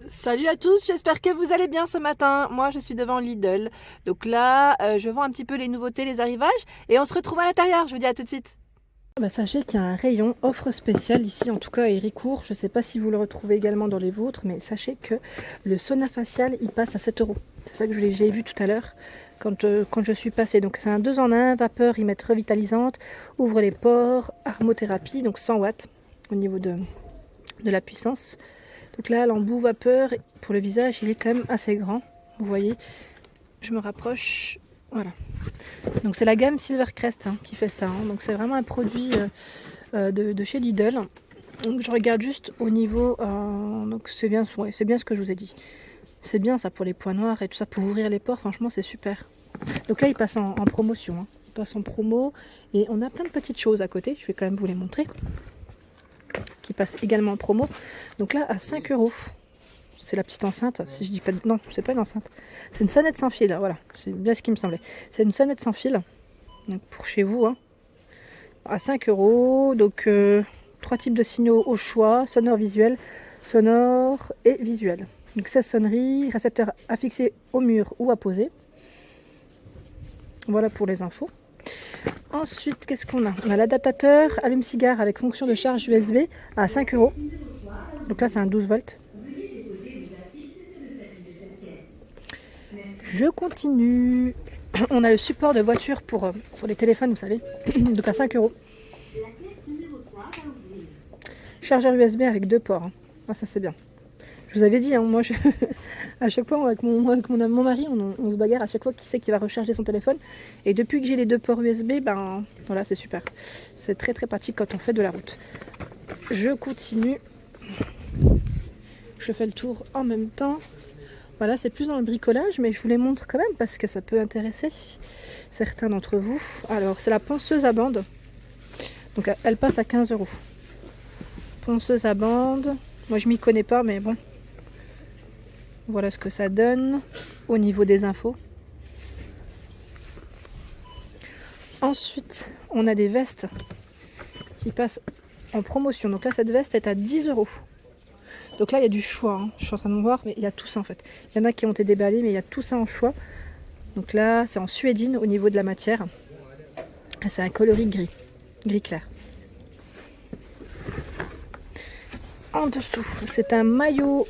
Salut à tous, j'espère que vous allez bien ce matin. Moi je suis devant Lidl. Donc là, je vends un petit peu les nouveautés, les arrivages et on se retrouve à l'intérieur. Je vous dis à tout de suite. Sachez qu'il y a un rayon offre spéciale ici, en tout cas à Héricourt. Je ne sais pas si vous le retrouvez également dans les vôtres, mais sachez que le sauna facial il passe à 7 euros. C'est ça que j'ai vu tout à l'heure quand je suis passée. Donc c'est un 2 en 1, vapeur, imette revitalisante, ouvre les pores, aromothérapie, donc 100 watts au niveau de la puissance. Donc là, l'embout vapeur pour le visage, il est quand même assez grand. Vous voyez, je me rapproche. Voilà. Donc c'est la gamme Silvercrest qui fait ça. Donc c'est vraiment un produit de chez Lidl. Donc je regarde juste au niveau. Donc c'est bien, ouais, c'est bien ce que je vous ai dit. C'est bien ça pour les points noirs et tout ça pour ouvrir les pores. Franchement, c'est super. Donc là, il passe en promotion. Il passe en promo et on a plein de petites choses à côté. Je vais quand même vous les montrer. Qui passe également en promo. Donc là, à 5 euros. C'est la petite enceinte. Si je dis pas. Non, c'est pas une enceinte. C'est une sonnette sans fil. Voilà, c'est bien ce qui me semblait. C'est une sonnette sans fil. Donc pour chez vous. À 5 euros. Donc 3 types de signaux au choix, sonore visuel, sonore et visuel. Donc 16 sonneries, récepteur à fixer au mur ou à poser. Voilà pour les infos. Ensuite, qu'est-ce qu'on a? On a l'adaptateur allume-cigare avec fonction de charge USB à 5 euros. Donc là, c'est un 12 volts. Je continue. On a le support de voiture pour les téléphones, vous savez. Donc à 5 euros. Chargeur USB avec 2 ports. Ah, ça c'est bien. Je vous avais dit, moi à chaque fois avec mon mari, on se bagarre à chaque fois qui sait qu'il va recharger son téléphone. Et depuis que j'ai les 2 ports USB, voilà, c'est super. C'est très très pratique quand on fait de la route. Je continue. Je fais le tour en même temps. Voilà, c'est plus dans le bricolage, mais je vous les montre quand même parce que ça peut intéresser certains d'entre vous. Alors, c'est la ponceuse à bande. Donc, elle passe à 15 euros. Ponceuse à bande. Moi, je m'y connais pas, mais bon. Voilà ce que ça donne au niveau des infos. Ensuite, on a des vestes qui passent en promotion. Donc là, cette veste est à 10 euros. Donc là, il y a du choix. Je suis en train de voir, mais il y a tout ça en fait. Il y en a qui ont été déballés, mais il y a tout ça en choix. Donc là, c'est en suédine au niveau de la matière. C'est un coloris gris, gris clair. En dessous, c'est un maillot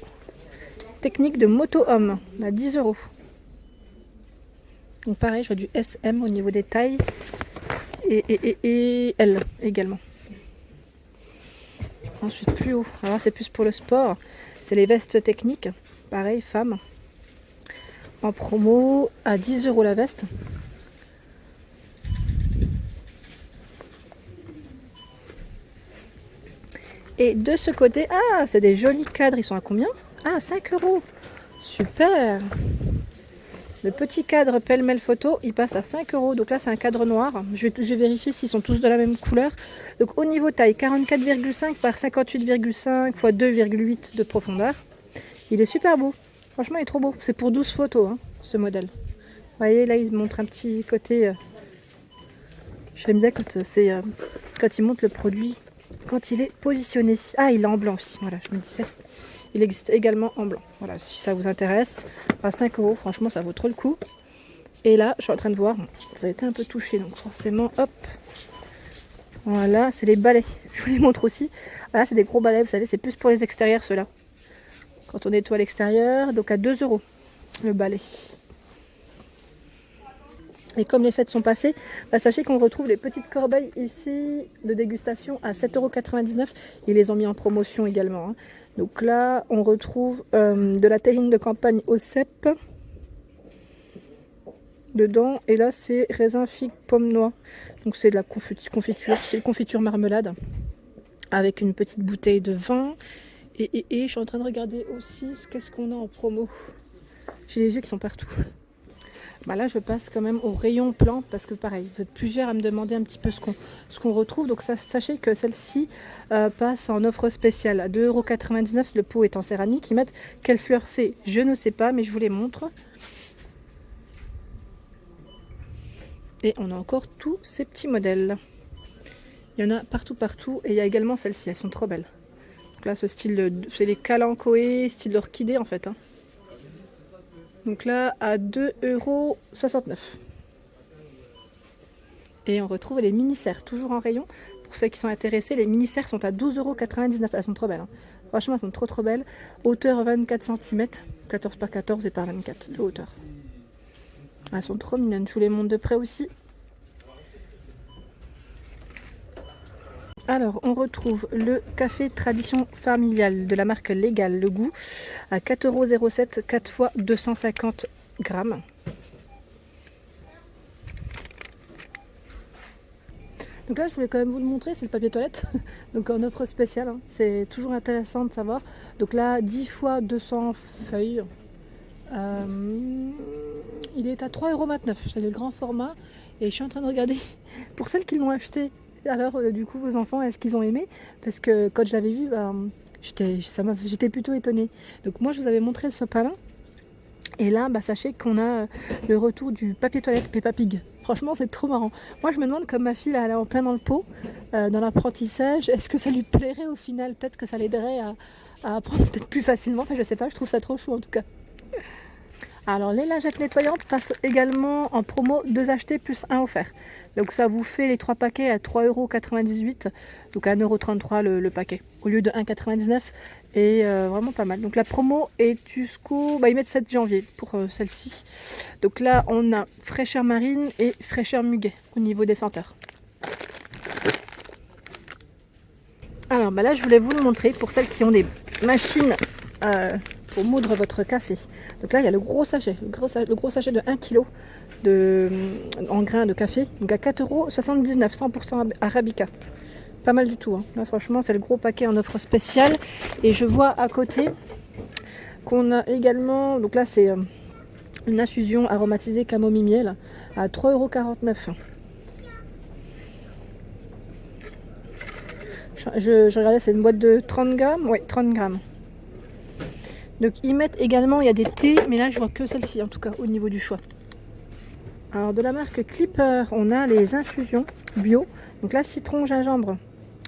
technique de moto-homme à 10 euros. Donc pareil, je vois du SM au niveau des tailles et L également. Ensuite, plus haut, alors c'est plus pour le sport. C'est les vestes techniques, pareil, femmes. En promo à 10 euros la veste. Et de ce côté, c'est des jolis cadres. Ils sont à combien? 5 euros. Super. Le petit cadre pêle-mêle photo, il passe à 5 euros. Donc là, c'est un cadre noir. Je vais vérifier s'ils sont tous de la même couleur. Donc au niveau taille, 44,5 par 58,5 x 2,8 de profondeur. Il est super beau. Franchement, il est trop beau. C'est pour 12 photos, ce modèle. Vous voyez, là, il montre un petit côté... J'aime bien quand il montre le produit, quand il est positionné. Il est en blanc aussi. Voilà, je me disais. Il existe également en blanc. Voilà, si ça vous intéresse, à 5 euros, franchement, ça vaut trop le coup. Et là, je suis en train de voir, ça a été un peu touché, donc forcément, hop. Voilà, c'est les balais. Je vous les montre aussi. Voilà, c'est des gros balais, vous savez, c'est plus pour les extérieurs, ceux-là. Quand on nettoie l'extérieur, donc à 2 euros le balai. Et comme les fêtes sont passées, sachez qu'on retrouve les petites corbeilles ici de dégustation à 7,99 €. Ils les ont mis en promotion également. Donc là, on retrouve de la terrine de campagne au cèpe dedans. Et là, c'est raisin, figue, pomme, noix. Donc c'est de la confiture, c'est confiture marmelade avec une petite bouteille de vin. Et je suis en train de regarder aussi qu'est-ce qu'on a en promo. J'ai les yeux qui sont partout. Là, je passe quand même au rayon plantes parce que pareil, vous êtes plusieurs à me demander un petit peu ce qu'on retrouve. Donc sachez que celle-ci passe en offre spéciale à 2,99 €. Le pot est en céramique. Ils mettent quelle fleur c'est, je ne sais pas, mais je vous les montre. Et on a encore tous ces petits modèles. Il y en a partout. Et il y a également celles-ci, elles sont trop belles. Donc là, ce style, c'est les Kalanchoé, style orchidée en fait. Hein. Donc là, à 2,69 €. Et on retrouve les mini-serres, toujours en rayon. Pour ceux qui sont intéressés, les mini-serres sont à 12,99 €. Elles sont trop belles. Hein. Franchement, elles sont trop belles. Hauteur 24 cm, 14 par 14 et par 24 de hauteur. Elles sont trop mignonnes. Je vous les montre de près aussi. Alors, on retrouve le café tradition familiale de la marque Légal, le goût, à 4,07 €, 4 fois 250 grammes. Donc là, je voulais quand même vous le montrer, c'est le papier toilette. Donc en offre spéciale, hein. C'est toujours intéressant de savoir. Donc là, 10 fois 200 feuilles. Il est à 3,29 €, c'est le grand format. Et je suis en train de regarder pour celles qui l'ont acheté. Alors du coup, vos enfants, est-ce qu'ils ont aimé? Parce que quand je l'avais vu, j'étais plutôt étonnée. Donc moi, je vous avais montré ce sopalin. Et là, sachez qu'on a le retour du papier toilette Peppa Pig. Franchement, c'est trop marrant. Moi, je me demande, comme ma fille, là, elle est en plein dans le pot, dans l'apprentissage, est-ce que ça lui plairait au final? Peut-être que ça l'aiderait à apprendre peut-être plus facilement. Enfin, je sais pas, je trouve ça trop chou en tout cas. Alors, les lingettes nettoyantes passent également en promo 2 achetés plus 1 offert. Donc, ça vous fait les 3 paquets à 3,98 €, donc à 1,33 € le paquet, au lieu de 1,99 €. Et vraiment pas mal. Donc, la promo est jusqu'au... ils mettent 7 janvier pour celle-ci. Donc là, on a fraîcheur marine et fraîcheur muguet au niveau des senteurs. Alors, là, je voulais vous le montrer pour celles qui ont des machines... pour moudre votre café. Donc là, il y a le gros sachet, le gros sachet de 1 kg en grains de café. Donc à 4,79 €, 100% Arabica. Pas mal du tout. Hein. Là, franchement, c'est le gros paquet en offre spéciale. Et je vois à côté qu'on a également... Donc là, c'est une infusion aromatisée camomille miel à 3,49 €. Je regardais, c'est une boîte de 30 grammes. Oui, 30 grammes. Donc ils mettent également, il y a des thés, mais là je vois que celle-ci en tout cas au niveau du choix. Alors de la marque Clipper, on a les infusions bio. Donc là, citron, gingembre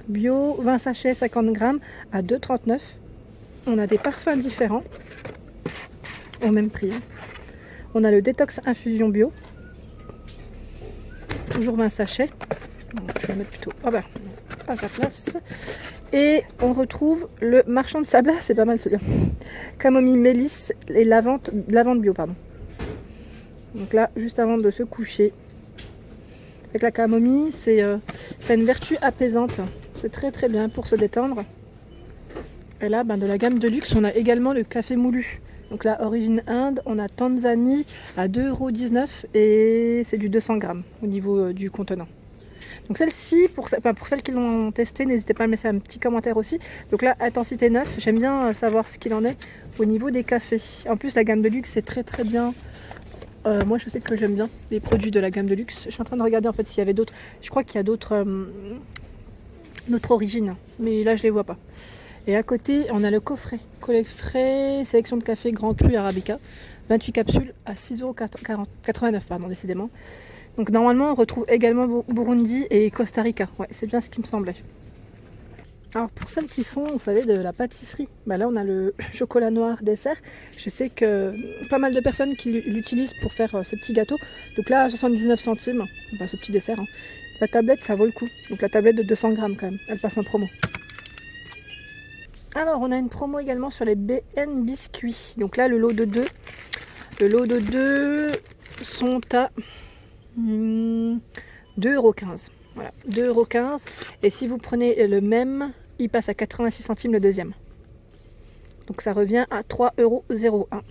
bio, 20 sachets, 50 grammes à 2,39 €. On a des parfums différents au même prix. On a le détox infusion bio, toujours 20 sachets. Donc, je vais mettre plutôt à sa place. Et on retrouve le marchand de sable, c'est pas mal celui-là. Camomille, mélisse et lavande bio, pardon. Donc là, juste avant de se coucher. Avec la camomille, ça a une vertu apaisante. C'est très bien pour se détendre. Et là, de la gamme de luxe, on a également le café moulu. Donc là, origine Inde, on a Tanzanie à 2,19 € et c'est du 200 grammes au niveau du contenant. Donc celle-ci, pour celles qui l'ont testé, n'hésitez pas à me laisser un petit commentaire aussi. Donc là, intensité 9, j'aime bien savoir ce qu'il en est au niveau des cafés. En plus, la gamme de luxe, c'est très bien. Moi, je sais que j'aime bien les produits de la gamme de luxe. Je suis en train de regarder en fait s'il y avait d'autres. Je crois qu'il y a d'autres origines, mais là, je les vois pas. Et à côté, on a le coffret. Coffret, sélection de café grand cru Arabica. 28 capsules à 6,89 €, pardon, décidément. Donc normalement on retrouve également Burundi et Costa Rica. Ouais, c'est bien ce qui me semblait. Alors pour celles qui font, vous savez, de la pâtisserie, là on a le chocolat noir dessert. Je sais que pas mal de personnes qui l'utilisent pour faire ces petits gâteaux. Donc là à 79 centimes, ce petit dessert. Hein. La tablette, ça vaut le coup. Donc la tablette de 200 grammes quand même, elle passe en promo. Alors on a une promo également sur les BN biscuits. Donc là le lot de 2. Le lot de 2 sont à 2,15 €. Voilà, 2,15 €. Et si vous prenez le même, il passe à 86 centimes le deuxième. Donc ça revient à 3,01 €.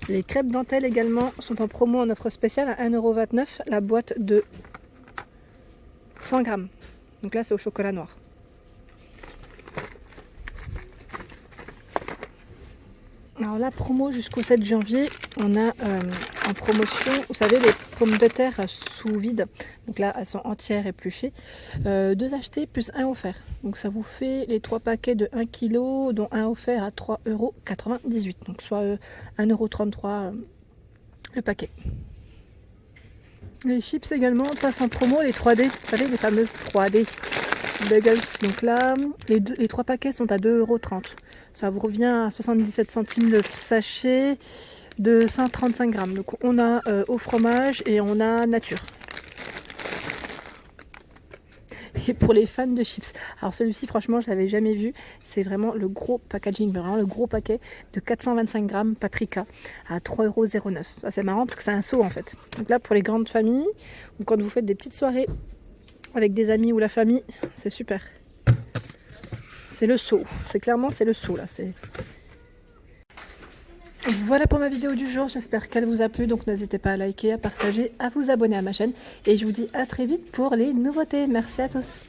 Les crêpes dentelles également sont en promo en offre spéciale à 1,29 € la boîte de 100 grammes. Donc là c'est au chocolat noir. Alors la promo jusqu'au 7 janvier, on a en promotion, vous savez, les pommes de terre sous vide. Donc là, elles sont entières épluchées. 2 achetés plus 1 offert. Donc ça vous fait les 3 paquets de 1 kg, dont 1 offert à 3,98 €. Donc soit 1,33 € le paquet. Les chips également passent en promo, les 3D, vous savez, les fameuses 3D bagels. Donc là, les 3 paquets sont à 2,30 €. Ça vous revient à 77 centimes le sachet de 135 grammes. Donc on a au fromage et on a nature. Et pour les fans de chips, alors celui-ci franchement je l'avais jamais vu, c'est vraiment le gros packaging, vraiment le gros paquet de 425 grammes paprika à 3,09 €. Ça c'est marrant parce que c'est un seau en fait. Donc là pour les grandes familles ou quand vous faites des petites soirées avec des amis ou la famille, c'est super. C'est le seau, c'est clairement c'est le seau là. Voilà pour ma vidéo du jour, j'espère qu'elle vous a plu, donc n'hésitez pas à liker, à partager, à vous abonner à ma chaîne et je vous dis à très vite pour les nouveautés. Merci à tous.